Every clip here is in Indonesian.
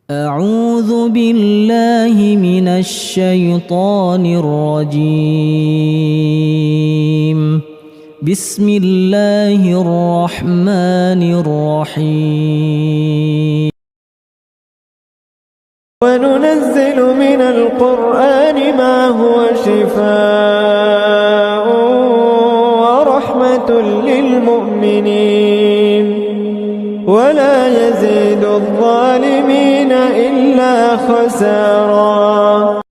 أعوذ بالله من الشيطان الرجيم. بسم الله الرحمن الرحيم. وننزل من القرآن ما هو شفاء ورحمة للمؤمنين ولا يزيد الظالمين إلا خسارا.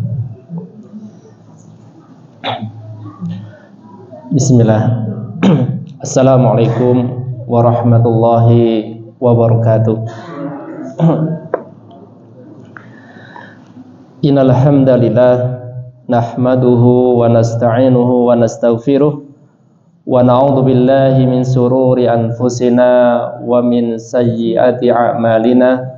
Bismillah. Assalamualaikum warahmatullahi wabarakatuh. Innal hamdalillah nahmaduhu wa nasta'inuhu wa nastaghfiruh wa na'udzu billahi min sururi anfusina wa min sayyiati a'malina.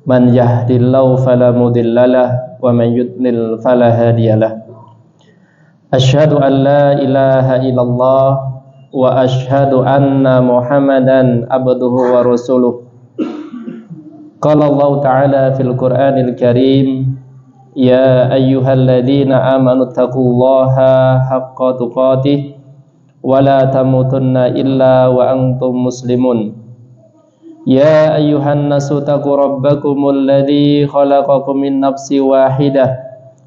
Man yahdihillahu fala mudhillalah wa man yudlil fala hadiyalah. Asyhadu an la ilaha illallah wa asyhadu anna Muhammadan abduhu wa rasuluh. Qala Allah ta'ala fil Qur'anil Karim, ya ayyuhalladzina amanu taqullaha haqqa tuqatih wa la tamutunna illa wa antum muslimun. Ya ayyuhan nasu taqu rabbakumul ladzi khalaqakum min nafsin wahidah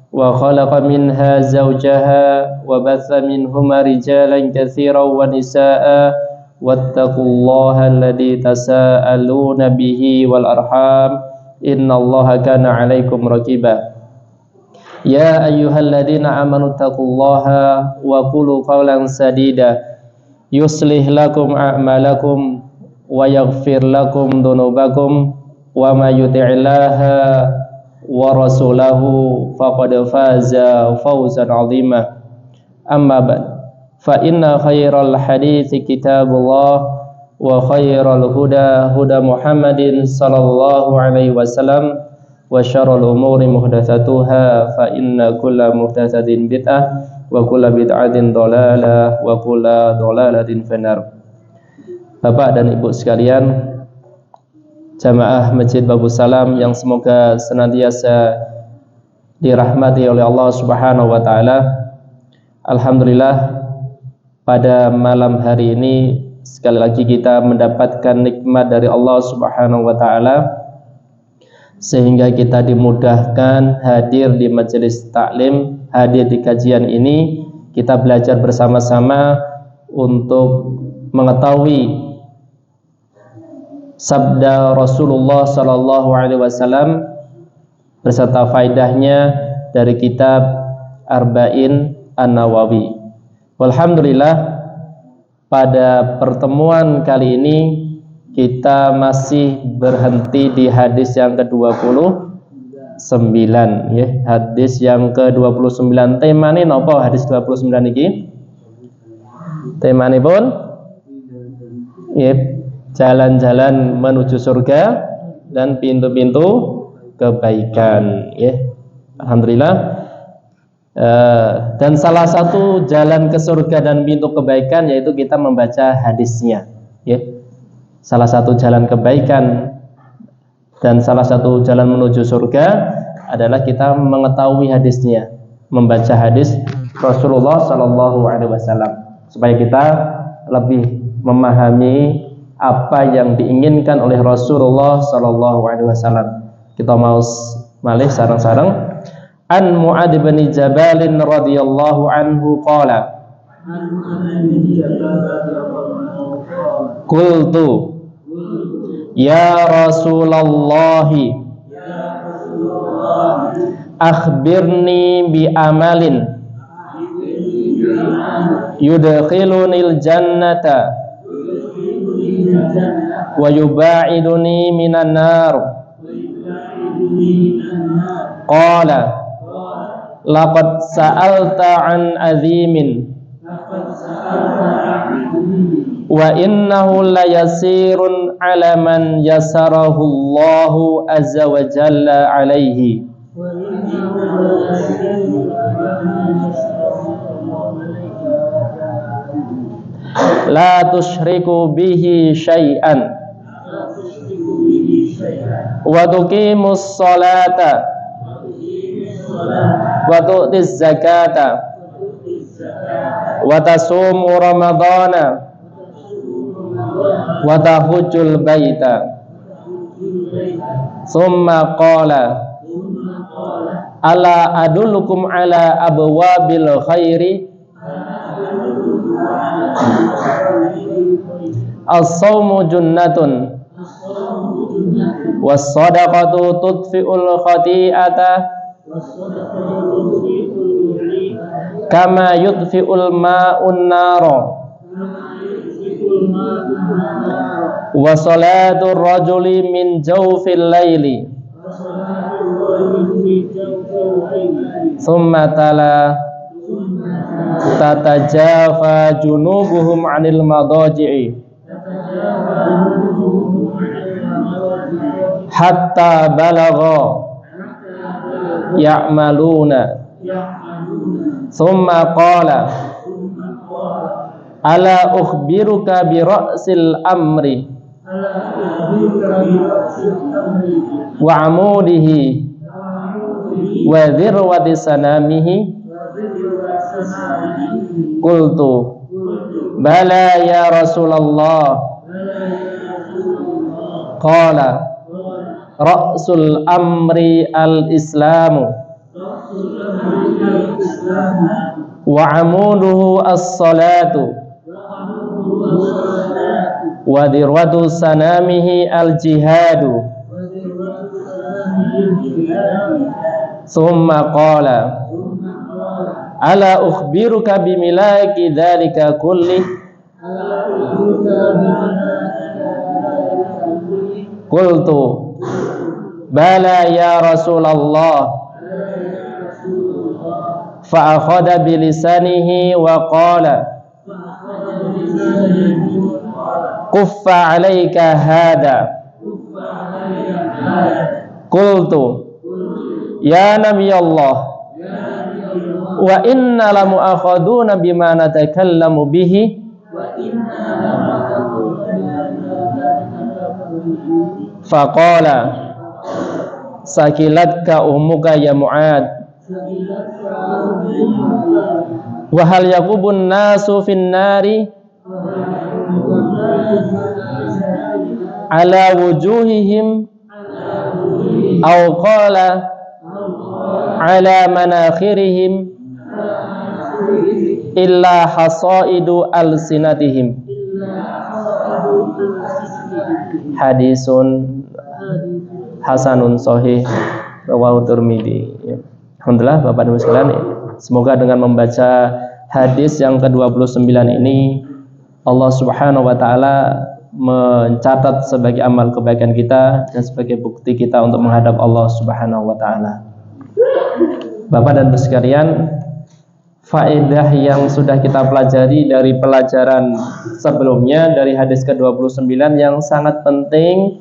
wa khalaqa minha zawjaha wa batha minhuma rijalan katsiran wa nisaa'a wattaqullaha alladzi tasaaluna bihi wal arham innallaha kana 'alaikum raqiba. Ya ayyuhalladzina amanu taqullaha wa qulu qawlan sadida yuslih lakum a'malakum wa yaghfir lakum dhunubakum wa may yuti'illaha wa rasulahu faqad faza fawzan 'azima. Amma ba'd, fa inna khairal hadithi kitabullah wa khairal huda huda Muhammadin sallallahu alaihi wasallam wa syarrul umuri muhdatsatuha fa inna kulla muhdatsatin bid'ah wa kulla bid'atin dhalalah wa kulla dhalalatin finnar. Bapak dan Ibu sekalian, jamaah Masjid Babus Salam yang semoga senantiasa dirahmati oleh Allah Subhanahu wa taala. Alhamdulillah, pada malam hari ini sekali lagi kita mendapatkan nikmat dari Allah Subhanahu wa taala sehingga kita dimudahkan hadir di majelis taklim, hadir di kajian ini. Kita belajar bersama-sama untuk mengetahui sabda Rasulullah sallallahu alaihi wasallam beserta faedahnya dari kitab Arba'in An-Nawawi. Walhamdulillah, pada pertemuan kali ini kita masih berhenti di hadis yang ke-29 ya. Hadis yang ke-29 temane napa hadis 29 iki? Temanipun ya, jalan-jalan menuju surga dan pintu-pintu kebaikan ya. Alhamdulillah. Dan salah satu jalan ke surga dan pintu kebaikan yaitu kita membaca hadisnya ya. Salah satu jalan kebaikan dan salah satu jalan menuju surga adalah kita mengetahui hadisnya, membaca hadis Rasulullah sallallahu alaihi wasallam supaya kita lebih memahami apa yang diinginkan oleh Rasulullah sallallahu alaihi wasallam. Kita mau malih sareng-sareng. An Mu'adz bin Jabal radhiyallahu anhu qala, qultu ya Rasulullah akhbirni bi amalin yudkhilunil jannata wa yuba'iduni minan nar. Qala laqad sa'alta an azimin wa innahu la yasirun ala man yasarahu Allahu azza wa jalla alaihi. La tusyriku bihi syai'an wa tuqimus sholata wa tu'tiz zakata wa tasumu ramadhana wa tahujjul baita. Summa qala ala adullukum ala abwabil khairi as-sawmu junnatun was-sadaqatu tudfi'ul khati'ata kama yudfi'ul ma'un nara wa salatul rajuli min jawfil laili. Summa tala tatajafa junubuhum 'anil madaji'i hatta balagha ya'maluna. Summa qala ala ukhbiruka bi ra'sil amri wa amudihi wa dhirwati sanamihi. Qultu bala ya Rasulullah. Qala ra'sul amri al-islamu wa amuduhu as-salatu wa dirwatu sanamihi al-jihadu. Summa qala ala ukhbiruka bimilaki dzalika kulli. Qultu bala ya Rasulullah. Fa akhadha bilisanihi wa qala kuffa alayka hada. Qultu ya Nabi Allah wa inna la mu'akhaduna bima natakallamu bihi. Faqala sakilatka ummuka ya Mu'ad wa hal yaqubun nasu fin nari ala wujuhihim aw qala ala manakhirihim illa hasaidu alsinatihim. Hadisun hasanun sahih rawahu Tirmidzi. Alhamdulillah Bapak dan Ibu sekalian, semoga dengan membaca hadis yang ke-29 ini Allah Subhanahu wa taala mencatat sebagai amal kebaikan kita dan sebagai bukti kita untuk menghadap Allah Subhanahu wa taala. Bapak dan Ibu sekalian, faedah yang sudah kita pelajari dari pelajaran sebelumnya dari hadis ke-29 yang sangat penting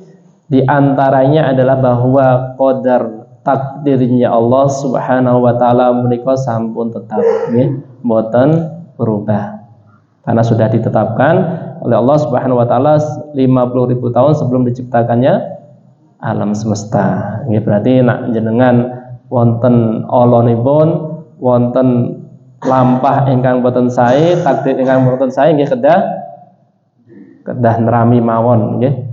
diantaranya adalah bahwa qadar takdirnya Allah Subhanahu wa taala menika sampun tetap nggih, mboten berubah. Karena sudah ditetapkan oleh Allah Subhanahu wa taala 50.000 tahun sebelum diciptakannya alam semesta. Nggih, berarti nak jenengan wonten alonipun, wonten lampah ingkang boten sae, takdir ingkang boten sae nggih kedah nerami mawon nggih.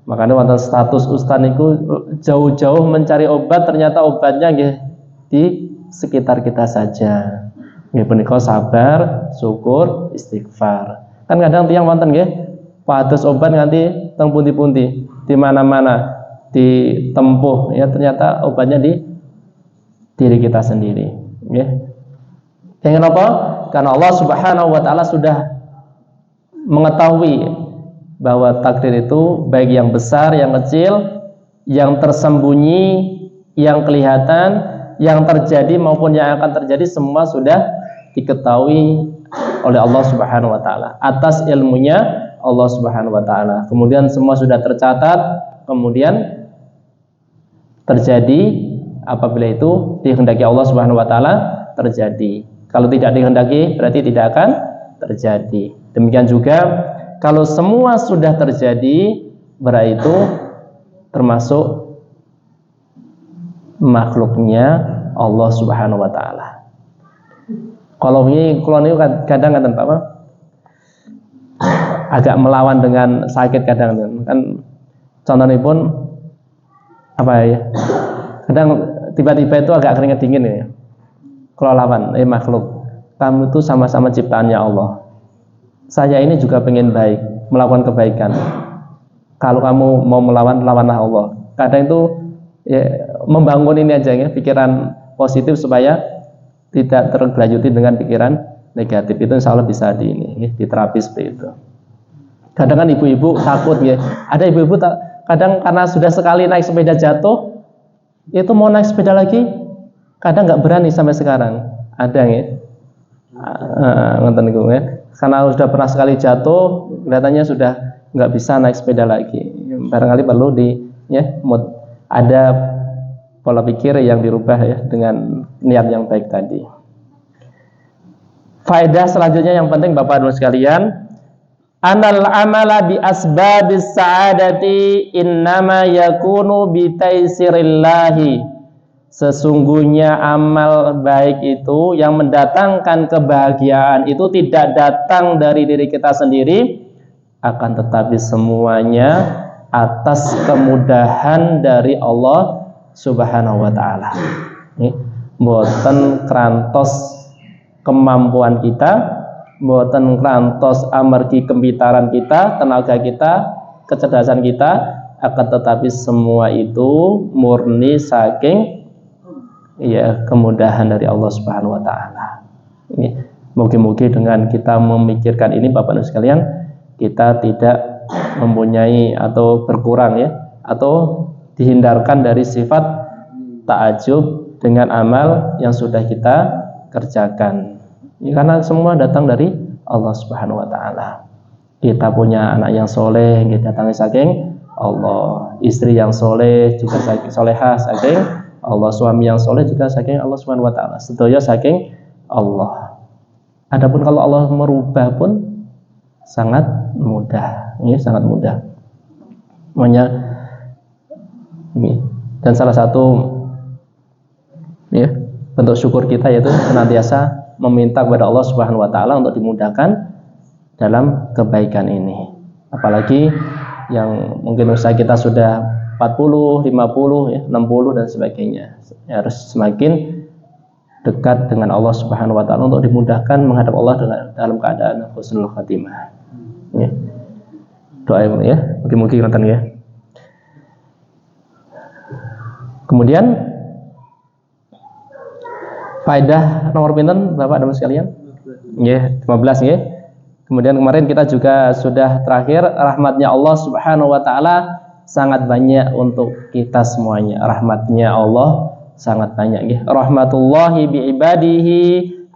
Makanya wonten status ustaz niku jauh-jauh mencari obat, ternyata obatnya nggih di sekitar kita saja. Nggih punika sabar, syukur, istighfar. Kan kadang tiyang wonten nggih pados obat nganti teng pundi-pundi, di mana-mana ditempuh ya, ternyata obatnya di diri kita sendiri nggih. Kenapa? Karena Allah Subhanahu wa taala sudah mengetahui bahwa takdir itu baik yang besar, yang kecil, yang tersembunyi, yang kelihatan, yang terjadi maupun yang akan terjadi, semua sudah diketahui oleh Allah Subhanahu wa taala atas ilmunya Allah Subhanahu wa taala. Kemudian semua sudah tercatat, kemudian terjadi apabila itu dikehendaki Allah Subhanahu wa taala terjadi. Kalau tidak dikehendaki berarti tidak akan terjadi. Demikian juga kalau semua sudah terjadi, berarti itu termasuk makhluknya Allah Subhanahu wa taala. Kalau ini kadang apa? Agak melawan dengan sakit kadang kan, contohnya pun apa ya? Kadang tiba-tiba itu agak keringat dingin ya. Kalau lawan makhluk, kamu itu sama-sama ciptaannya Allah. Saya ini juga pengen baik, melakukan kebaikan. Kalau kamu mau melawan, lawanlah Allah. Kadang itu ya, membangun ini aja ya, pikiran positif supaya tidak tergelayuti dengan pikiran negatif. Itu insya Allah bisa diterapi seperti itu. Kadang kan ibu-ibu takut ya. Ada ibu-ibu kadang karena sudah sekali naik sepeda jatuh, itu mau naik sepeda lagi, kadang nggak berani sampai sekarang. Ada ya. Nonton gue ya. Karena sudah pernah sekali jatuh, kelihatannya sudah nggak bisa naik sepeda lagi. Barangkali perlu ada pola pikir yang dirubah ya dengan niat yang baik tadi. Faedah selanjutnya yang penting Bapak Ibu sekalian, anal amala bi asbabis sa'adati innama yakunu bi taisirillahi. Sesungguhnya amal baik itu yang mendatangkan kebahagiaan itu tidak datang dari diri kita sendiri, akan tetapi semuanya atas kemudahan dari Allah Subhanahu wa taala. Mboten krantos kemampuan kita, mboten krantos amargi kepintaran kita, tenaga kita, kecerdasan kita, akan tetapi semua itu murni saking kemudahan dari Allah Subhanahu wa taala. Mugi-mugi dengan kita memikirkan ini Bapak Ibu sekalian, kita tidak mempunyai atau berkurang atau dihindarkan dari sifat ta'ajub dengan amal yang sudah kita kerjakan. Karena semua datang dari Allah Subhanahu wa taala. Kita punya anak yang soleh, kita datangnya saking Allah. Istri yang soleh juga saking solehah saking Allah. Suami yang soleh juga saking Allah Subhanahu wa taala. Sedaya saking Allah. Adapun kalau Allah merubah pun sangat mudah. Ini sangat mudah. Dan salah satu bentuk syukur kita yaitu senantiasa meminta kepada Allah Subhanahu wa taala untuk dimudahkan dalam kebaikan ini. Apalagi yang mungkin usaha kita sudah 40, 50, 60 dan sebagainya. Harus semakin dekat dengan Allah Subhanahu wa taala untuk dimudahkan menghadap Allah dalam keadaan husnul khatimah. Doa mungkin nonton ya. Kemudian faedah nomor pinten Bapak dan sekalian? 15 ya. Kemudian kemarin kita juga sudah terakhir, rahmatnya Allah Subhanahu wa taala sangat banyak untuk kita semuanya. Rahmatnya Allah sangat banyak. Rahmatullahi bi ibadihi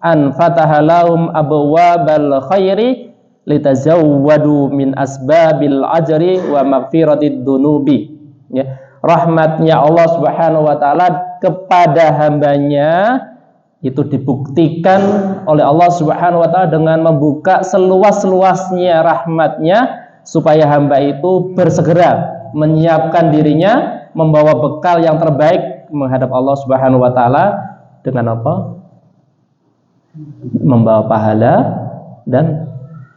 an fataha lahum abwabal khairi litazawwadu min asbabil ajri wa maghfiratid dunubi. Rahmatnya Allah Subhanahu wa taala kepada hambanya itu dibuktikan oleh Allah Subhanahu wa taala dengan membuka seluas-luasnya rahmatnya supaya hamba itu bersegera menyiapkan dirinya membawa bekal yang terbaik menghadap Allah Subhanahu wa taala dengan apa? Membawa pahala dan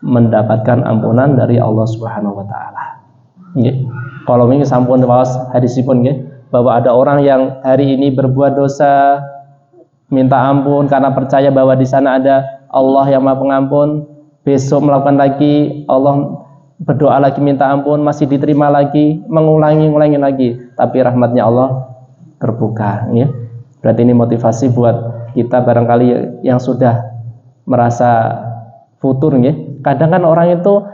mendapatkan ampunan dari Allah Subhanahu wa taala. Kalau ini sampun waos hadisipun bahwa ada orang yang hari ini berbuat dosa minta ampun karena percaya bahwa di sana ada Allah yang Maha Pengampun, besok melakukan lagi, Allah berdoa lagi minta ampun, masih diterima lagi, mengulangi lagi, tapi rahmatnya Allah terbuka. Berarti ini motivasi buat kita barangkali yang sudah merasa futur. Kadang kan orang itu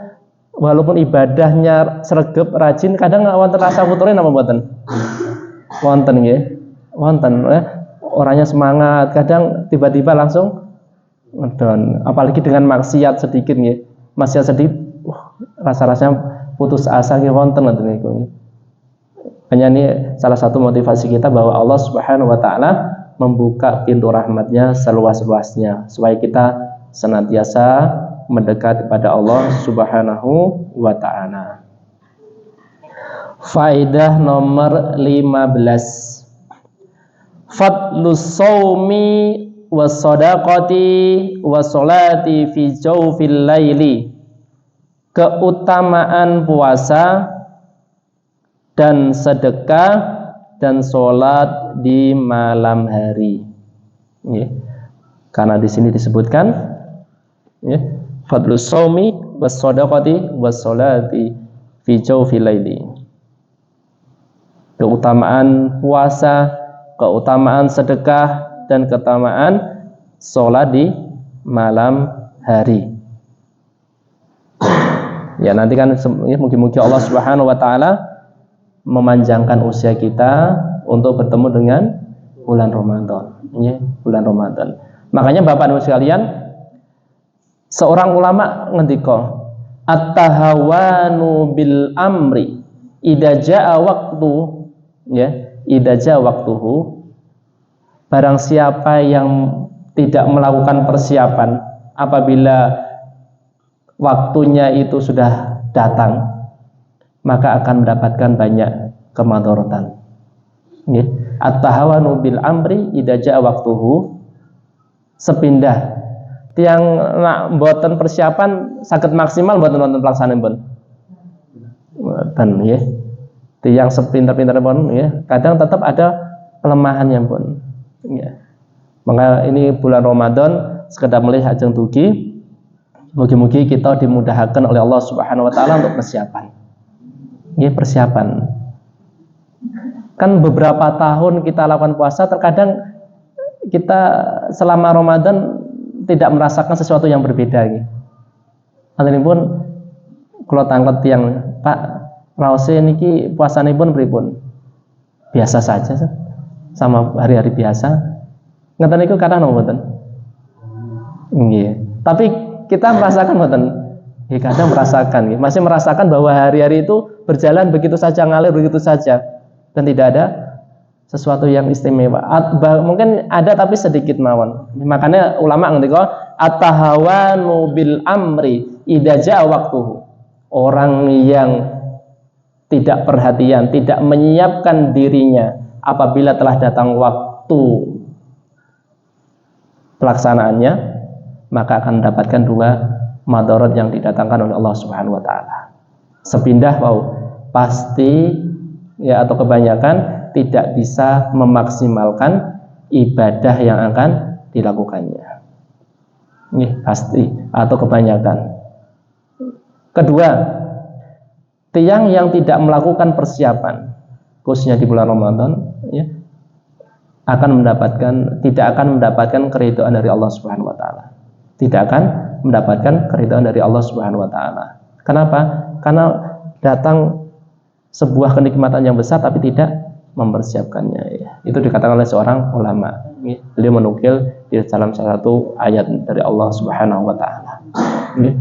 walaupun ibadahnya sregep, rajin, kadang wonten rasa future napa mboten? Wonten wonten orangnya semangat, kadang tiba-tiba langsung ngedon. Apalagi dengan maksiat sedikit maksiat sedikit, rasa-rasanya putus asa wonten niku. Hanya ini salah satu motivasi kita bahwa Allah Subhanahu wa taala membuka pintu rahmatnya seluas-luasnya supaya kita senantiasa mendekat kepada Allah Subhanahu wa taala. Faedah nomor 15. Fadlus shaumi was shadaqati was sholati fi jawfil laili. Keutamaan puasa dan sedekah dan sholat di malam hari. Ya. Karena di sini disebutkan ya, fadlus shaumi was shadaqati was sholati fi jawfil laili. Keutamaan puasa, keutamaan sedekah, dan keutamaan sholat di malam hari. Ya nanti kan mungkin-mungkin Allah Subhanahu wa Ta'ala memanjangkan usia kita untuk bertemu dengan bulan Ramadan. Ya, bulan Ramadan. Makanya Bapak Ibu sekalian, seorang ulama ngendika, at-tahawanu bil amri idza jaa waqtu. Ya, idaja waktuhu, barang siapa yang tidak melakukan persiapan apabila waktunya itu sudah datang, maka akan mendapatkan banyak kemadharatan. Ya, at-tahawanu bil amri idaja waktuhu, sepindah tiang nak mboten persiapan saged maksimal mboten wonten pelaksananipun. Mboten nggih. Yang sepintar-pintar pun ya, kadang tetap ada kelemahannya pun ya. Maka ini bulan Ramadan sekedar melihat ajeng dugi, mugi-mugi kita dimudahkan oleh Allah Subhanahu wa Ta'ala untuk persiapan ya, persiapan. Kan beberapa tahun kita lakukan puasa, terkadang kita selama Ramadan tidak merasakan sesuatu yang berbeda ya. Nanti pun kalau tangklet yang Pak raos niki puasanipun pripun? Biasa saja sama hari-hari biasa. Ngeten niku kathah napa mboten? Nggih. Tapi kita merasakan mboten? Nggih, kadang merasakan nggih. Masih merasakan bahwa hari-hari itu berjalan begitu saja, ngalir begitu saja dan tidak ada sesuatu yang istimewa. Mungkin ada tapi sedikit mawon. Makanya ulama ngendika at-tahawanu bil amri idza jaa waqtuhu. Orang yang tidak perhatian, tidak menyiapkan dirinya apabila telah datang waktu pelaksanaannya, maka akan mendapatkan dua madarat yang didatangkan oleh Allah Subhanahu wa Ta'ala. Sepindah pasti ya atau kebanyakan tidak bisa memaksimalkan ibadah yang akan dilakukannya. Ini pasti atau kebanyakan. Kedua, tiang yang tidak melakukan persiapan khususnya di bulan Ramadan ya, tidak akan mendapatkan keridhaan dari Allah Subhanahu wa Ta'ala. Tidak akan mendapatkan keridhaan dari Allah Subhanahu wa Ta'ala. Kenapa? Karena datang sebuah kenikmatan yang besar tapi tidak mempersiapkannya ya. Itu dikatakan oleh seorang ulama ya. Beliau menukil di dalam salah satu ayat dari Allah Subhanahu wa Ta'ala ya.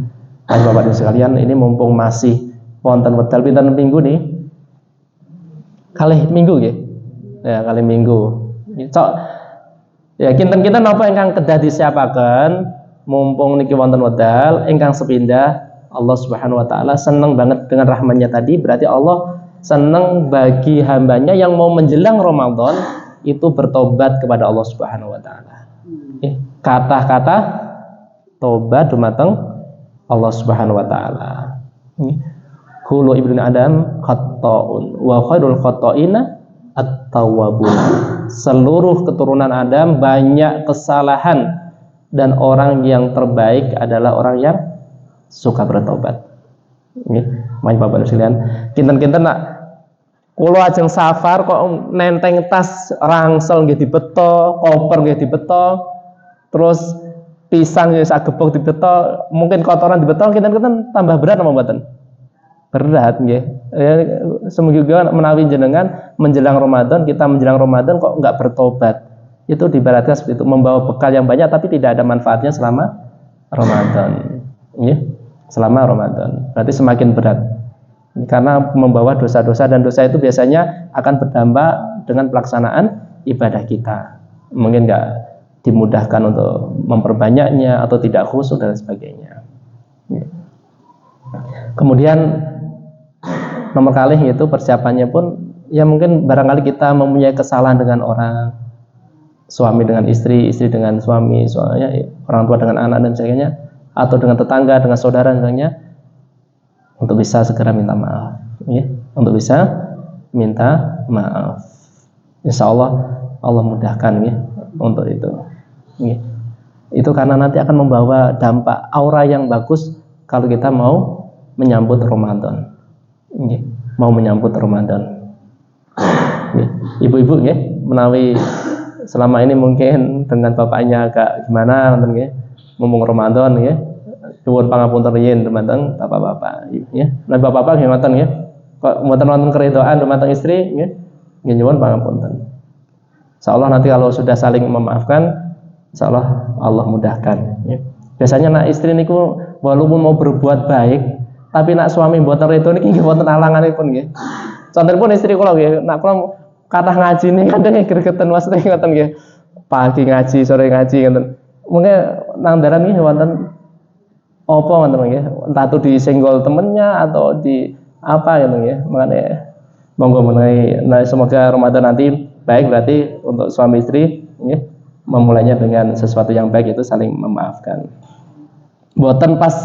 Bapak-bapak sekalian, ini mumpung masih wonten wedal pinten minggu nih, kalih minggu nggih. Ya, kalih minggu. Cok ya kinten-kinten napa ingkang kedah disiapaken mumpung niki wonten wedal ingkang sepindah, Allah Subhanahu wa Ta'ala seneng banget dengan rahmannya tadi, berarti Allah seneng bagi hambanya yang mau menjelang Ramadan itu bertobat kepada Allah Subhanahu wa Ta'ala. Kata-kata tobat dumateng Allah Subhanahu wa Ta'ala. Kullu ibnu Adam khata'un wa khairul khata'ina at-tawwabun. Seluruh keturunan Adam banyak kesalahan dan orang yang terbaik adalah orang yang suka bertobat. Nggih, Bapak sekalian, kinten-kinten nak kula ajeng safar kok nenteng tas rangsel nggih dibeto, koper nggih dibeto, terus pisang nggih sagepok dibeto, mungkin kotoran dibeto, kinten-kinten tambah berat apa mboten? Berat nggih. Ya, semoga menawi jenengan menjelang Ramadan, kita menjelang Ramadan kok enggak bertobat. Itu diibaratkan seperti itu, membawa bekal yang banyak tapi tidak ada manfaatnya selama Ramadan. Nggih. Selama Ramadan. Berarti semakin berat. Karena membawa dosa-dosa, dan dosa itu biasanya akan berdampak dengan pelaksanaan ibadah kita. Mungkin enggak dimudahkan untuk memperbanyaknya atau tidak khusyuk dan sebagainya. Kemudian nomor kali itu persiapannya pun ya mungkin barangkali kita mempunyai kesalahan dengan orang, suami dengan istri, istri dengan suami, soalnya orang tua dengan anak dan sebagainya, atau dengan tetangga, dengan saudara dan sebagainya, untuk bisa segera minta maaf, ya, untuk bisa minta maaf. Insya Allah Allah mudahkan ya untuk itu. Ya. Itu karena nanti akan membawa dampak aura yang bagus kalau kita mau menyambut Ramadan. Ya. Mau menyambut Ramadan. Ya. Ibu-ibu ya, menawi selama ini mungkin dengan bapaknya agak gimana nonton ya, ngomong Ramadan ya, nyuwun pangapunten riyin dumateng bapak-bapak ya. Nah bapak-bapak nggih ngoten ya. Kok mboten wonten keridhaan dumateng istri nggih, nggih nyuwun pangapunten. Insyaallah nanti kalau sudah saling memaafkan, insyaallah Allah mudahkan ya. Biasanya nak istri niku walaupun mau berbuat baik, tapi nak suami mboten redo niki nggih wonten alanganipun nggih. Contohipun istri kula nggih, nak kula kathah ngaji nih kadang gregeten maksudnya ngoten nggih. Pagi ngaji, sore ngaji ngoten. Mungkin nang daran nggih wonten apa ngoten nggih, entah itu disenggol temennya atau di apa gitu nggih. Makane monggo menawi nah, semoga Ramadan nanti baik, berarti untuk suami istri nggih memulainya dengan sesuatu yang baik, itu saling memaafkan. Mboten pas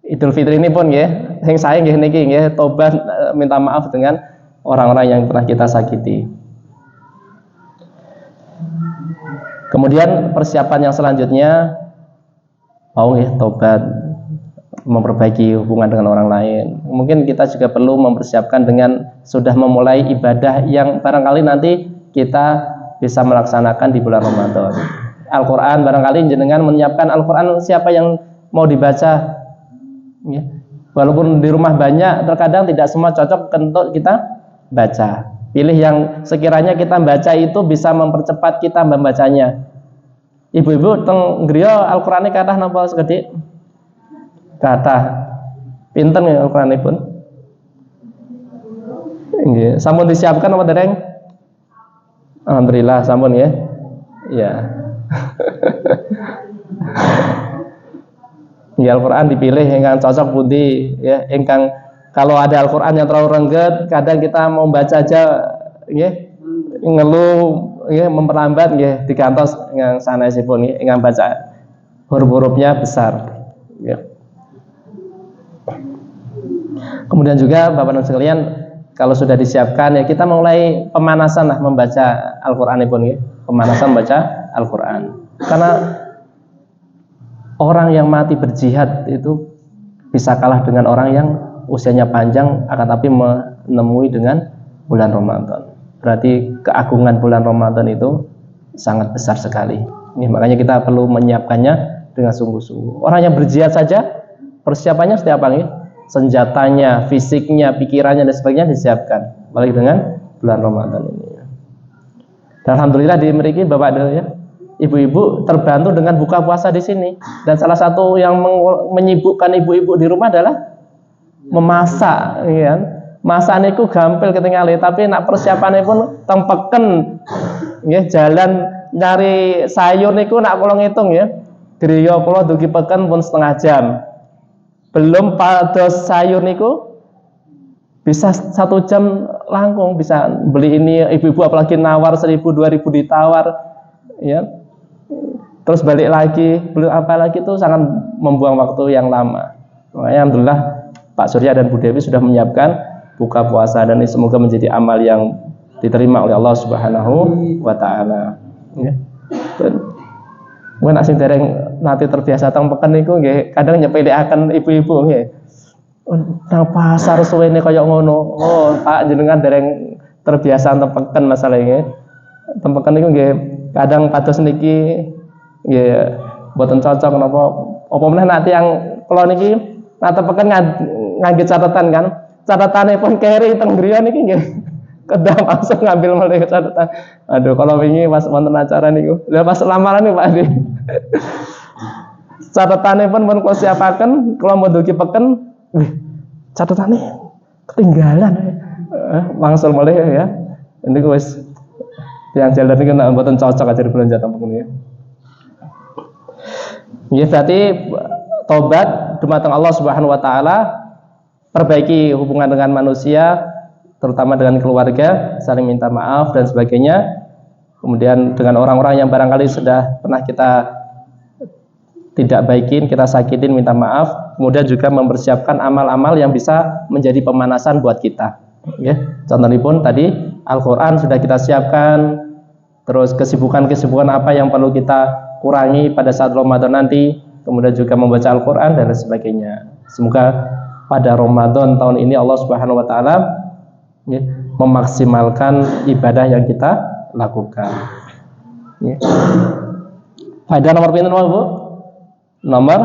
Idul Fitri ini pun nggih, sing sae nggih niki nggih tobat minta maaf dengan orang-orang yang pernah kita sakiti. Kemudian persiapan yang selanjutnya mau nggih tobat, memperbaiki hubungan dengan orang lain. Mungkin kita juga perlu mempersiapkan dengan sudah memulai ibadah yang barangkali nanti kita bisa melaksanakan di bulan Ramadan. Al-Quran, barangkali jenengan menyiapkan Al-Quran siapa yang mau dibaca ya. Walaupun di rumah banyak, terkadang tidak semua cocok untuk kita baca. Pilih yang sekiranya kita baca itu bisa mempercepat kita membacanya. Ibu-ibu teng griya Al-Qur'ane kathah napa segede? Kathah. Pinten ya Al-Qur'anipun? Nggih, sampun disiapkan apa dereng? Alhamdulillah sampun ya. Ya. Ya Al-Qur'an dipilih ingkang cocok pundi ya, ingkang kalau ada Al-Qur'an yang terlalu rengget, kadang kita mau baca aja nggih ngeluh nggih memperlambat nggih digantos yang sanesipun nggih ingkang baca huruf-hurufnya besar ya. Kemudian juga Bapak-Ibu sekalian, kalau sudah disiapkan ya kita mulai pemanasan lah membaca Al-Qur'anipun nggih, pemanasan membaca Al-Qur'an. Karena orang yang mati berjihad itu bisa kalah dengan orang yang usianya panjang akan tapi menemui dengan bulan Ramadan. Berarti keagungan bulan Ramadan itu sangat besar sekali. Ini makanya kita perlu menyiapkannya dengan sungguh-sungguh. Orang yang berjihad saja persiapannya setiap hari, senjatanya, fisiknya, pikirannya dan sebagainya disiapkan. Apalagi dengan bulan Ramadan ini. Dan alhamdulillah di mriki Bapak ya, ibu-ibu terbantu dengan buka puasa di sini. Dan salah satu yang menyibukkan ibu-ibu di rumah adalah memasak, ya. Masak niku gampil ketinggalan, tapi nak persiapannya pun tempeken, ya. Jalan nyari sayur niku nak kula ngitung ya, griya kula dugi peken pun setengah jam. Belum pados sayur niku bisa 1 jam langkung, bisa beli ini ibu-ibu apalagi nawar 1.000-2.000 ditawar, ya. Terus balik lagi, belum apa lagi itu sangat membuang waktu yang lama. Makanya alhamdulillah Pak Surya dan Bu Dewi sudah menyiapkan buka puasa dan ini semoga menjadi amal yang diterima oleh Allah Subhanahu wa taala. Ya. Mungkin asing dereng nanti terbiasa teng peken niku nggih, kadang nyepelekaken ibu-ibu nggih. Nang pasar suwene kaya ngono. Oh, Pak jenengan dereng terbiasa teng peken masalahnya. Teng peken niku nggih kadang pados niki nggih mboten cocok napa apa meneh nanti yang kula niki nate peken ngangge catatan kan. Catatane pun keri teng griya niki nggih. Kedah langsung ngambil mulai catatan. Aduh, kalau wingi pas wonten acara niku, lha pas lamaran nih Pak Adi. Catatane pun kula siapaken, kula mau dugi peken, catatane ketinggalan. Langsung mulai ya. Ini wis yang jalan ini kena mboten cocok aja belanja tampung ini. Ya berarti tobat dumateng Allah Subhanahu wa taala perbaiki hubungan dengan manusia, terutama dengan keluarga, saling minta maaf dan sebagainya. Kemudian dengan orang-orang yang barangkali sudah pernah kita tidak baikin, kita sakitin, minta maaf. Kemudian juga mempersiapkan amal-amal yang bisa menjadi pemanasan buat kita. Ya, contohnya pun tadi Al-Quran sudah kita siapkan. Terus kesibukan-kesibukan apa yang perlu kita kurangi pada saat Ramadan nanti. Kemudian juga membaca Al-Quran dan sebagainya. Semoga pada Ramadan tahun ini Allah Subhanahu Wa Taala ya, memaksimalkan ibadah yang kita lakukan. Ya. Faedah nomor pinten Bu? Nomor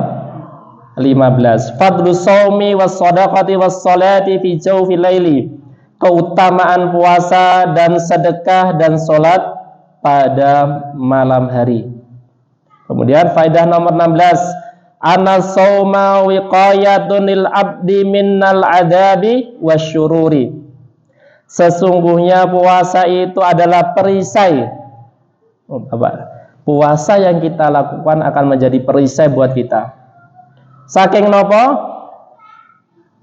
15. Fadlu shaumi was shadaqati was salati fi jawfil laili. Keutamaan puasa dan sedekah dan salat pada malam hari. Kemudian faedah nomor 16. Anna shauma wiqayatun lil abdi minnal adabi wasyururi. Sesungguhnya puasa itu adalah perisai. Puasa yang kita lakukan akan menjadi perisai buat kita. Saking nopo?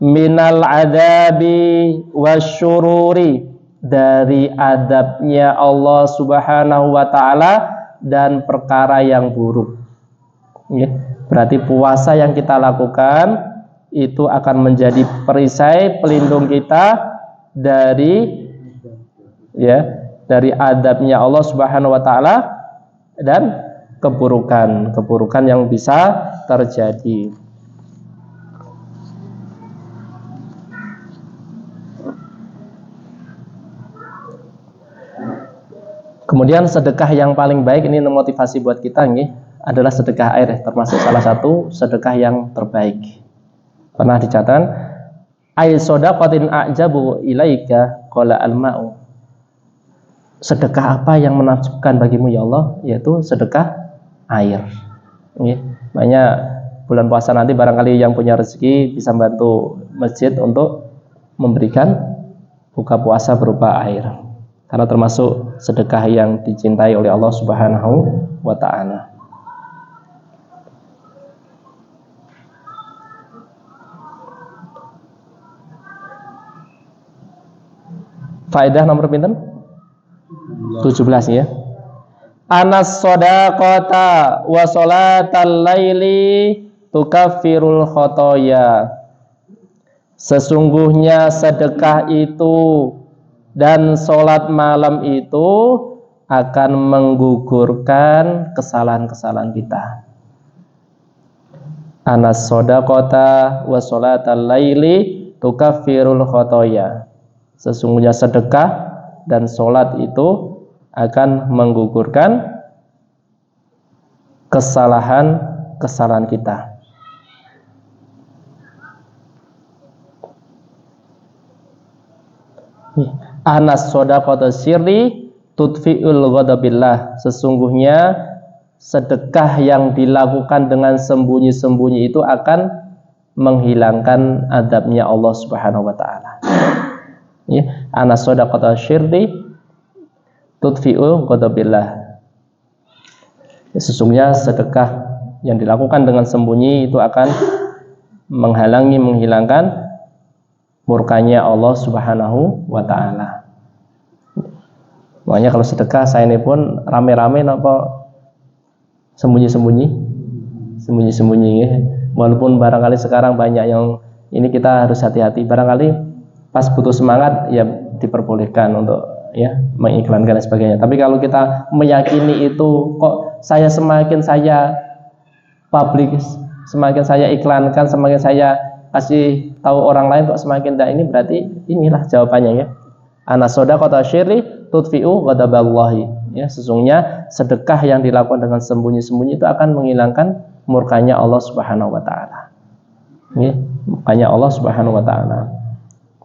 Minal adabi wasyururi, dari adabnya Allah Subhanahu wa taala dan perkara yang buruk. Ya, berarti puasa yang kita lakukan itu akan menjadi perisai pelindung kita dari adabnya Allah Subhanahu wa taala dan keburukan yang bisa terjadi. Kemudian sedekah yang paling baik, ini motivasi buat kita nih, adalah sedekah air, termasuk salah satu sedekah yang terbaik. Pernah dicatat, ay shadaqatin a'jabu ilaika qala al-ma'u. Sedekah apa yang menakjubkan bagimu ya Allah? Yaitu sedekah air. Makanya bulan puasa nanti barangkali yang punya rezeki bisa bantu masjid untuk memberikan buka puasa berupa air. Karena termasuk sedekah yang dicintai oleh Allah Subhanahu wa taala. Faedah nomor pinten? 17 ya. Anas shadaqata wa sholatal laili tukaffirul khotoya. Sesungguhnya sedekah itu dan sholat malam itu akan menggugurkan kesalahan-kesalahan kita. Anas shadaqata wa sholatal laili tukaffirul khotoya. Sesungguhnya sedekah dan sholat itu akan menggugurkan kesalahan-kesalahan kita. Anas shadaqatu sirri tudfi'ul ghadabillah. Sesungguhnya sedekah yang dilakukan dengan sembunyi-sembunyi itu akan menghilangkan adabnya Allah Subhanahu wa taala. Ya, anas shadaqatu sirri tudfi'ul ghadabillah. Sesungguhnya sedekah yang dilakukan dengan sembunyi itu akan menghilangkan murkanya Allah Subhanahu wa taala. Makanya kalau sedekah saya ini pun rame-rame napa sembunyi-sembunyi ya. Walaupun barangkali sekarang banyak yang ini kita harus hati-hati. Barangkali pas butuh semangat ya diperbolehkan untuk ya mengiklankan dan sebagainya. Tapi kalau kita meyakini itu kok semakin saya publik, semakin saya iklankan, semakin saya kasih tahu orang lain kok semakin tidak, ini berarti inilah jawabannya ya. Anas shadaqatu syirri tudfi'u ghadaballahi. Ya, sesungguhnya sedekah yang dilakukan dengan sembunyi-sembunyi itu akan menghilangkan murkanya Allah Subhanahu wa taala. Ya, murkanya Allah Subhanahu wa taala.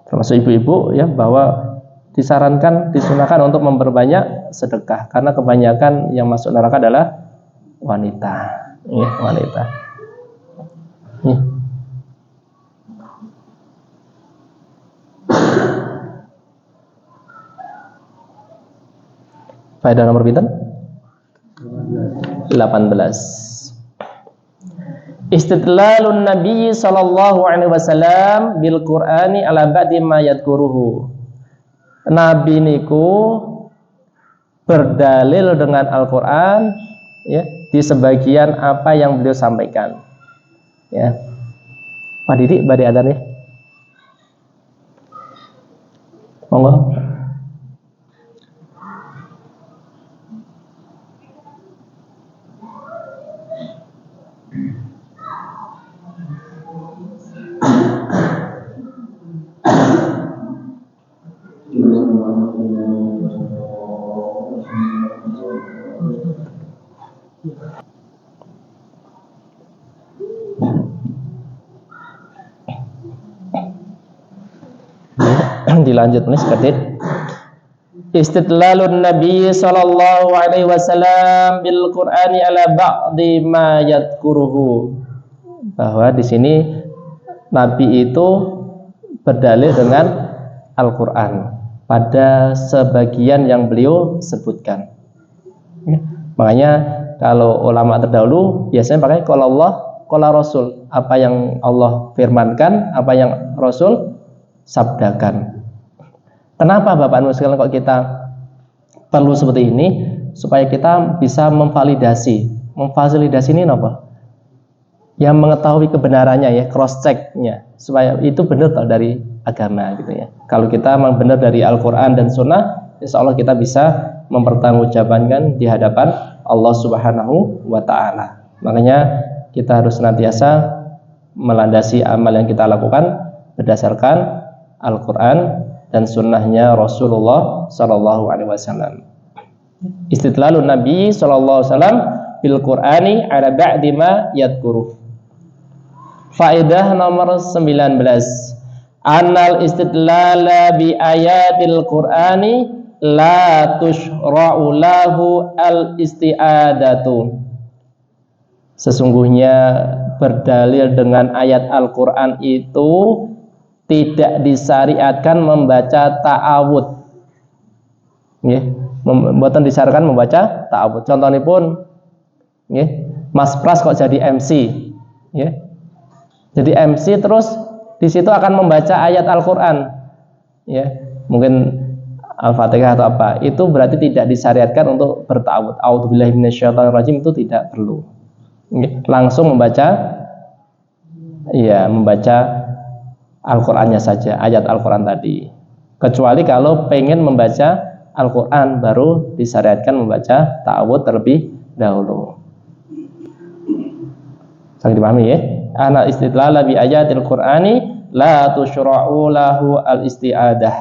Termasuk ibu-ibu ya, bahwa disunahkan untuk memperbanyak sedekah karena kebanyakan yang masuk neraka adalah wanita. Ya, wanita. Ya. Faedah nomor pinten? 18. Istidlalun Nabi sallallahu alaihi wasallam bil Qur'ani ala ba'di ma yadhkuruhu. Nabi niku berdalil dengan Al-Qur'an ya di sebagian apa yang beliau sampaikan. Ya. Pak Didi bari adzan ya. Monggo. Dilanjut nih sedikit. Istidlalun Nabi sallallahu alaihi wasallam bil Qur'ani ala ba'di ma yadhkuruhu. Bahwa di sini Nabi itu berdalil dengan Al-Qur'an pada sebagian yang beliau sebutkan. Ya. Makanya kalau ulama terdahulu biasanya pakai qala Allah, qala Rasul. Apa yang Allah firmankan, apa yang Rasul sabdakan. Kenapa Bapak Ibu sekalian kok kita perlu seperti ini? Supaya kita bisa memvalidasi. Memfasilitasi ini apa? Yang mengetahui kebenarannya ya, cross check-nya. Supaya itu benar tau dari agama gitu ya. Kalau kita memang benar dari Al-Quran dan Sunnah, insya Allah kita bisa mempertanggungjawabkan di hadapan Allah Subhanahu wa Ta'ala. Makanya kita harus senantiasa melandasi amal yang kita lakukan berdasarkan Al-Quran dan sunnahnya Rasulullah Sallallahu Alaihi Wasallam. Istidlalun Nabi Sallallahu Alaihi Wasallam bil Qur'ani ala ba'di ma yadhkuru. Faedah nomor 19. Annal istidlala bi ayatil Qur'ani la tushra'u lahu al isti'adatu. Sesungguhnya berdalil dengan ayat Al-Qur'an itu tidak disyariatkan membaca ta'awud. Nggih, mboten disarankan membaca ta'awud. Contohnya pun nggih, Mas Pras kok jadi MC, nggih. Jadi MC terus di situ akan membaca ayat Al-Qur'an. Ya, mungkin Al-Fatihah atau apa. Itu berarti tidak disyariatkan untuk berta'awud. A'udzubillahi minasyaitonirrajim itu tidak perlu. Nggih, langsung membaca membaca Al-Qur'annya saja, ayat Al-Qur'an tadi. Kecuali kalau pengen membaca Al-Qur'an baru disyariatkan membaca ta'awud terlebih dahulu. Sangat dipahami ya? Ana istidlala bi ayatil Qur'ani la tushra'u lahu al-isti'adah.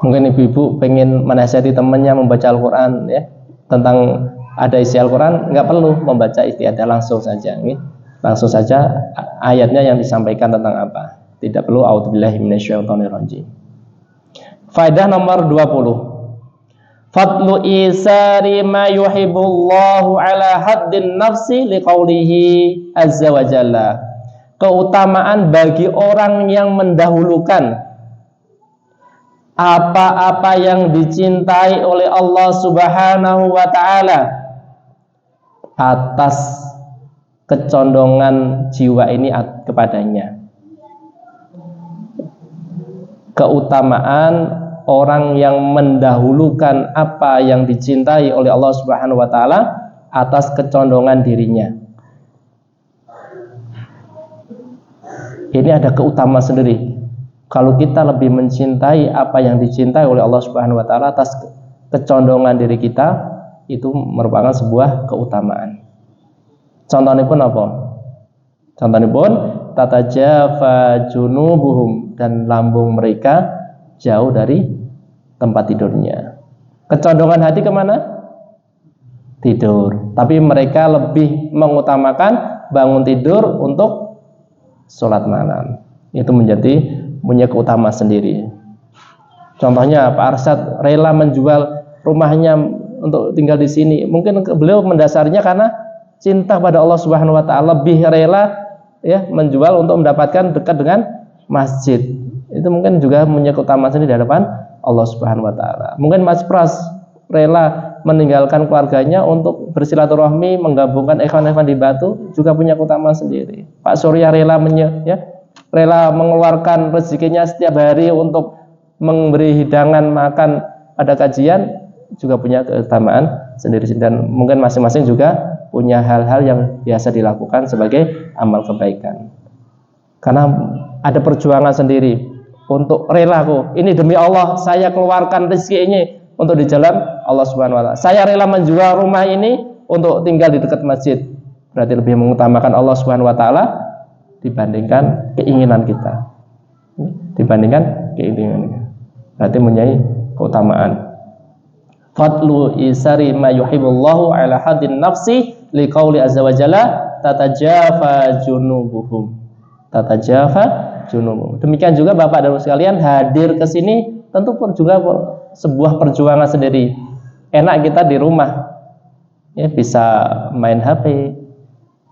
Mungkin ibu-ibu pengen menasihati temannya membaca Al-Qur'an ya, tentang ada isi Al-Qur'an, nggak perlu membaca isti'adah, langsung saja nih. Langsung saja ayatnya yang disampaikan tentang apa. Tidak perlu a'udzubillahi minasyaitonirrajim. Faedah nomor 20. Fadlu isari ma yuhibbullahu ala haddin nafsi liqaulihi azza wa jalla. Keutamaan bagi orang yang mendahulukan apa-apa yang dicintai oleh Allah Subhanahu wa ta'ala atas kecondongan jiwa ini kepadanya. Keutamaan orang yang mendahulukan apa yang dicintai oleh Allah Subhanahu wa ta'ala atas kecondongan dirinya. Ini ada keutamaan sendiri. Kalau kita lebih mencintai apa yang dicintai oleh Allah Subhanahu wa ta'ala atas kecondongan diri kita, itu merupakan sebuah keutamaan. Contohnya pun apa? Contohnya pun tatajafa junubuhum, dan lambung mereka jauh dari tempat tidurnya. Kecondongan hati kemana? Tidur. Tapi mereka lebih mengutamakan bangun tidur untuk sholat malam. Itu punya keutamaan sendiri. Contohnya Pak Arsyad rela menjual rumahnya untuk tinggal di sini. Mungkin beliau mendasarnya karena cinta pada Allah Subhanahu wa ta'ala, lebih rela ya menjual untuk mendapatkan dekat dengan masjid. Itu mungkin juga punya keutamaan sendiri di hadapan Allah Subhanahu wa ta'ala. Mungkin Mas Pras rela meninggalkan keluarganya untuk bersilaturahmi, menggabungkan ikhwan-ikhwan di Batu juga punya keutamaan sendiri. Pak Surya rela rela mengeluarkan rezekinya setiap hari untuk memberi hidangan makan pada kajian juga punya keutamaan sendiri, dan mungkin masing-masing juga punya hal-hal yang biasa dilakukan sebagai amal kebaikan. Karena ada perjuangan sendiri untuk rela ini demi Allah saya keluarkan rezeki ini untuk di jalan Allah Subhanahu wa taala. Saya rela menjual rumah ini untuk tinggal di dekat masjid. Berarti lebih mengutamakan Allah Subhanahu wa taala dibandingkan keinginan kita. Dibandingkan keinginan. Berarti mempunyai keutamaan. Fadlu isari ma yuhibbullahu ala haddin nafsi liqauli azza wa jalla tatajafa junubuhum. Tatajafa junubuhum. Demikian juga Bapak dan Ibu sekalian hadir ke sini tentu pun juga sebuah perjuangan sendiri. Enak kita di rumah. Ya, bisa main HP,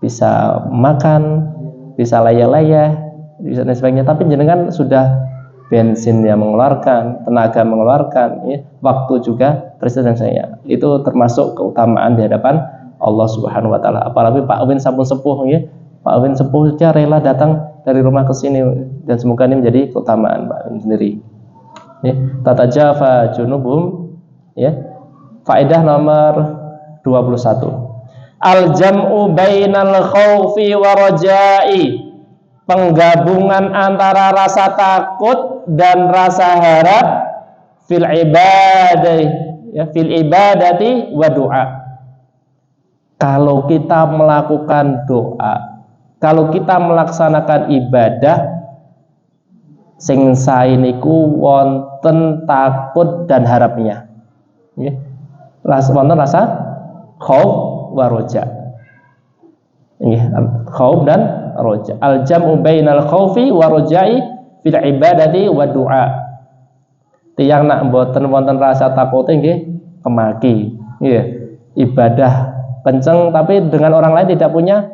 bisa makan, bisa layah-layah, bisa dan sebagainya. Tapi jenengan sudah bensin yang mengeluarkan, tenaga mengeluarkan, ya, waktu juga presiden saya. Itu termasuk keutamaan di hadapan Allah Subhanahu wa taala. Apalagi Pak Win sampun sepuh, ya. Pak Win sepuh saja rela datang dari rumah ke sini, dan semoga ini menjadi keutamaan Pak Win sendiri. Ya, tatajafa junubum, ya. Faedah nomor 21. Al-jam'u bainal khaufi wa raja'i. Penggabungan antara rasa takut dan rasa harap fil ibadati, ya, fil ibadati wa doa. Kalau kita melakukan doa, kalau kita melaksanakan ibadah, sing sae niku wonten takut dan harapnya. Ya. Wonten rasa khauf wa raja. Ya, khauf dan roja. Al-jam'u bainal khaufi wa roja'i fil ibadati wa du'a. Tiyang nak mboten wonten rasa takut nggih kemaki. Nggih. Ibadah kenceng tapi dengan orang lain tidak punya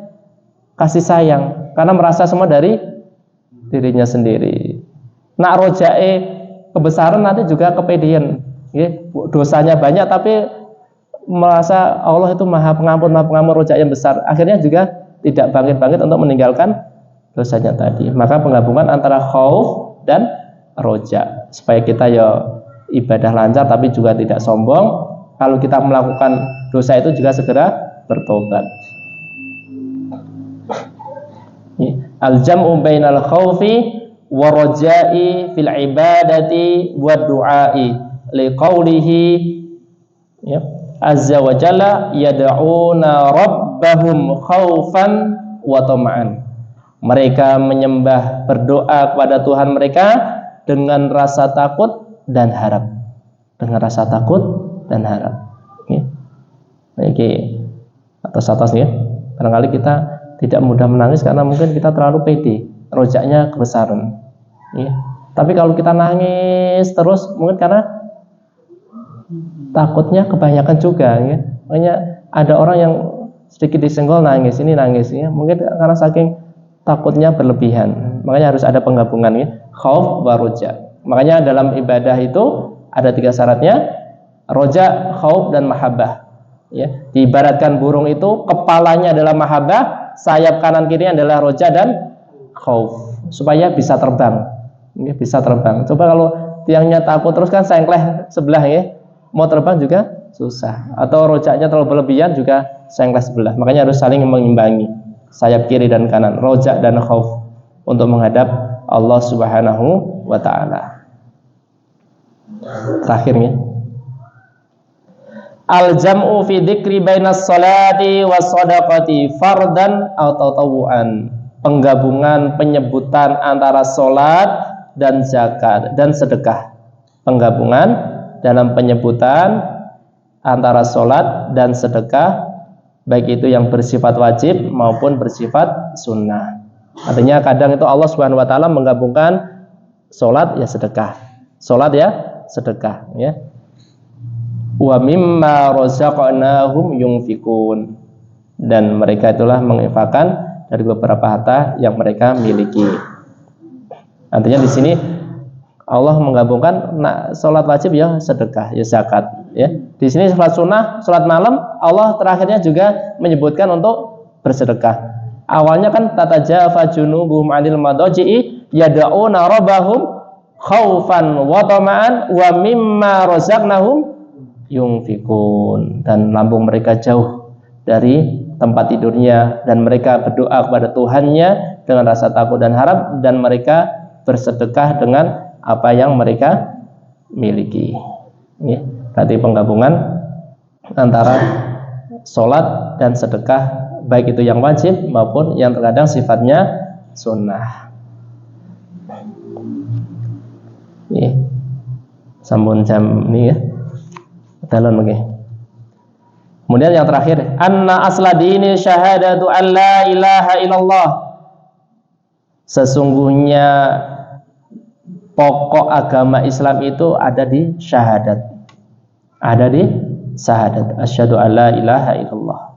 kasih sayang karena merasa semua dari dirinya sendiri. Nak roja'i kebesaran nanti juga kepedean. Nggih, dosanya banyak tapi merasa Allah itu Maha Pengampun, roja yang besar. Akhirnya juga tidak bangkit-bangkit untuk meninggalkan dosanya tadi. Maka penggabungan antara khauf dan roja supaya kita ya ibadah lancar tapi juga tidak sombong. Kalau kita melakukan dosa itu juga segera bertobat. Al-jam'u bainal khaufi wa roja'i fil ibadati wa du'ai liqaulihi, ya, azza wa jalla yad'una rabbahum khaufan wa tama'an. Mereka menyembah, berdoa kepada Tuhan mereka dengan rasa takut dan harap. Dengan rasa takut dan harap. Oke. Atas ya. Barangkali kita tidak mudah menangis karena mungkin kita terlalu pede. Rojaknya kebesaran. Ya. Tapi kalau kita nangis terus mungkin karena takutnya kebanyakan juga, ya. Makanya ada orang yang sedikit disenggol nangis, ini nangis, ya. Mungkin karena saking takutnya berlebihan. Makanya harus ada penggabungan, ya. Khauf wa roja. Makanya dalam ibadah itu ada 3 syaratnya: roja, khauf, dan mahabbah. Ya. Diibaratkan burung itu kepalanya adalah mahabbah, sayap kanan kirinya adalah roja dan khauf, supaya bisa terbang. Ya, bisa terbang. Coba kalau tiangnya takut terus kan sengkleh sebelah, ya. Mau terbang juga susah, atau rojaknya terlalu berlebihan juga sengkleh sebelah. Makanya harus saling mengimbangi sayap kiri dan kanan, rojak dan khauf, untuk menghadap Allah Subhanahu wa taala. Terakhirnya, al-jam'u fi dzikri bainas salati was shadaqati fardan atau tatawuan. Penggabungan penyebutan antara salat dan zakat dan sedekah. Penggabungan dalam penyebutan antara sholat dan sedekah, baik itu yang bersifat wajib maupun bersifat sunnah. Artinya kadang itu Allah Subhanahu wa taala menggabungkan sholat ya sedekah, sholat ya sedekah, ya. Wa mimma razaqnahum yunfikun, dan mereka itulah menginfakkan dari beberapa harta yang mereka miliki. Artinya di sini Allah menggabungkan sholat wajib ya sedekah, ya zakat. Ya. Di sini sholat sunnah, sholat malam, Allah terakhirnya juga menyebutkan untuk bersedekah. Awalnya kan tatajafa junubuhum 'anil madaji'i yad'una rabbahum khaufan wa tama'an wa mimma razaqnahum yunfikun, dan lambung mereka jauh dari tempat tidurnya dan mereka berdoa kepada Tuhannya dengan rasa takut dan harap, dan mereka bersedekah dengan apa yang mereka miliki. Ini berarti penggabungan antara sholat dan sedekah, baik itu yang wajib maupun yang terkadang sifatnya sunnah. Ini sambung jam ini ya, dalon lagi. Kemudian yang terakhir, anna asla dini syahadatu an la ilaha illallah. Sesungguhnya pokok agama Islam itu ada di syahadat. Ada di syahadat. Asyhadu an la ilaha illallah.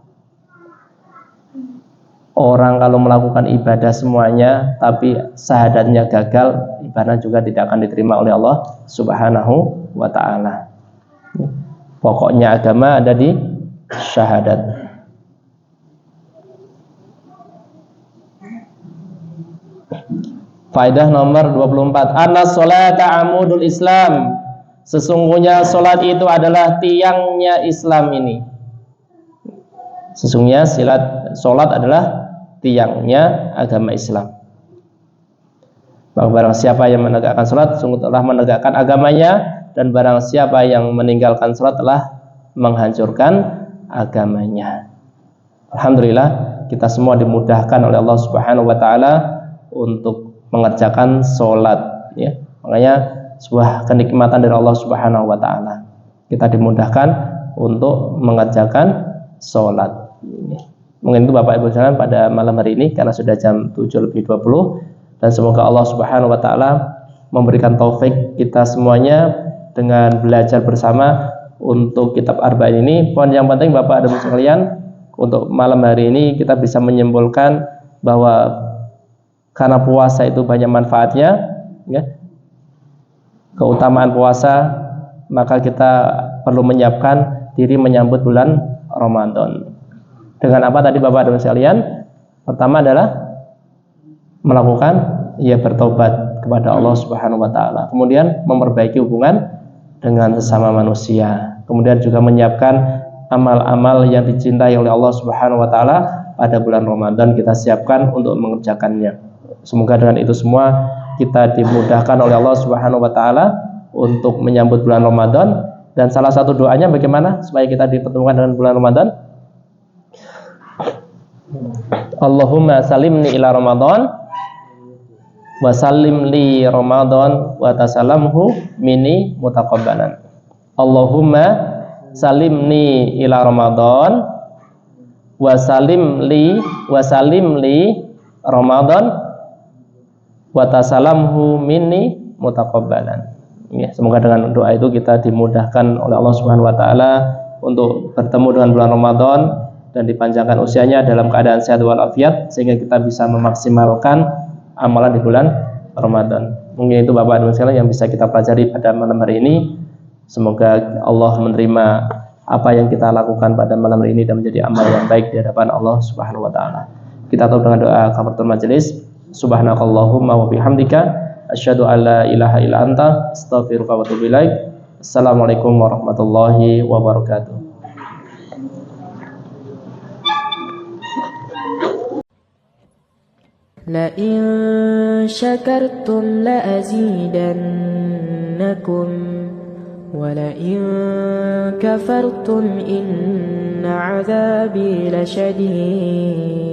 Orang kalau melakukan ibadah semuanya tapi syahadatnya gagal, ibadah juga tidak akan diterima oleh Allah Subhanahu wa ta'ala. Pokoknya agama ada di syahadat. Faedah nomor 24, anna sholata amudul Islam. Sesungguhnya sholat itu adalah tiangnya Islam ini. Sesungguhnya sholat adalah tiangnya agama Islam. Maka barang siapa yang menegakkan sholat sungguh telah menegakkan agamanya, dan barang siapa yang meninggalkan sholat telah menghancurkan agamanya. Alhamdulillah kita semua dimudahkan oleh Allah Subhanahu wa ta'ala untuk mengerjakan sholat ya. Makanya sebuah kenikmatan dari Allah Subhanahu wa ta'ala, kita dimudahkan untuk mengerjakan sholat. Mungkin itu Bapak Ibu sekalian pada malam hari ini, karena sudah jam 7:20, dan semoga Allah Subhanahu wa ta'ala memberikan taufik kita semuanya dengan belajar bersama untuk kitab Arba'in ini. Poin yang penting Bapak Ibu sekalian, untuk malam hari ini kita bisa menyimpulkan bahwa karena puasa itu banyak manfaatnya ya, keutamaan puasa, maka kita perlu menyiapkan diri menyambut bulan Ramadan. Dengan apa tadi Bapak dan sekalian? Pertama adalah melakukan bertobat kepada Allah Subhanahu wa ta'ala. Kemudian memperbaiki hubungan dengan sesama manusia. Kemudian juga menyiapkan amal-amal yang dicintai oleh Allah Subhanahu wa ta'ala pada bulan Ramadan, kita siapkan untuk mengerjakannya. Semoga dengan itu semua kita dimudahkan oleh Allah Subhanahu wa ta'ala untuk menyambut bulan Ramadan. Dan salah satu doanya bagaimana supaya kita dipertemukan dengan bulan Ramadan? Allahumma salimni ila Ramadan wa salim li Ramadan wa tasalamhu mini mutaqabbalan. Allahumma salimni ila Ramadan wa salim li Ramadan wa tasalamhu mini mutaqabbalan. Ya, semoga dengan doa itu kita dimudahkan oleh Allah Subhanahu wa ta'ala untuk bertemu dengan bulan Ramadan dan dipanjangkan usianya dalam keadaan sehat walafiat, sehingga kita bisa memaksimalkan amalan di bulan Ramadan. Mungkin itu Bapak dan sekalian yang bisa kita pelajari pada malam hari ini. Semoga Allah menerima apa yang kita lakukan pada malam hari ini dan menjadi amal yang baik di hadapan Allah Subhanahu wa ta'ala. Kita tutup dengan doa kafaratul majelis. Subhanakallahumma wa bihamdika asyhadu an la ilaha illa anta astaghfiruka wa atubu ilaik. Assalamualaikum warahmatullahi wabarakatuh. لئن شكرتم لأزيدنكم ولئن كفرتم إن عذابي لشديد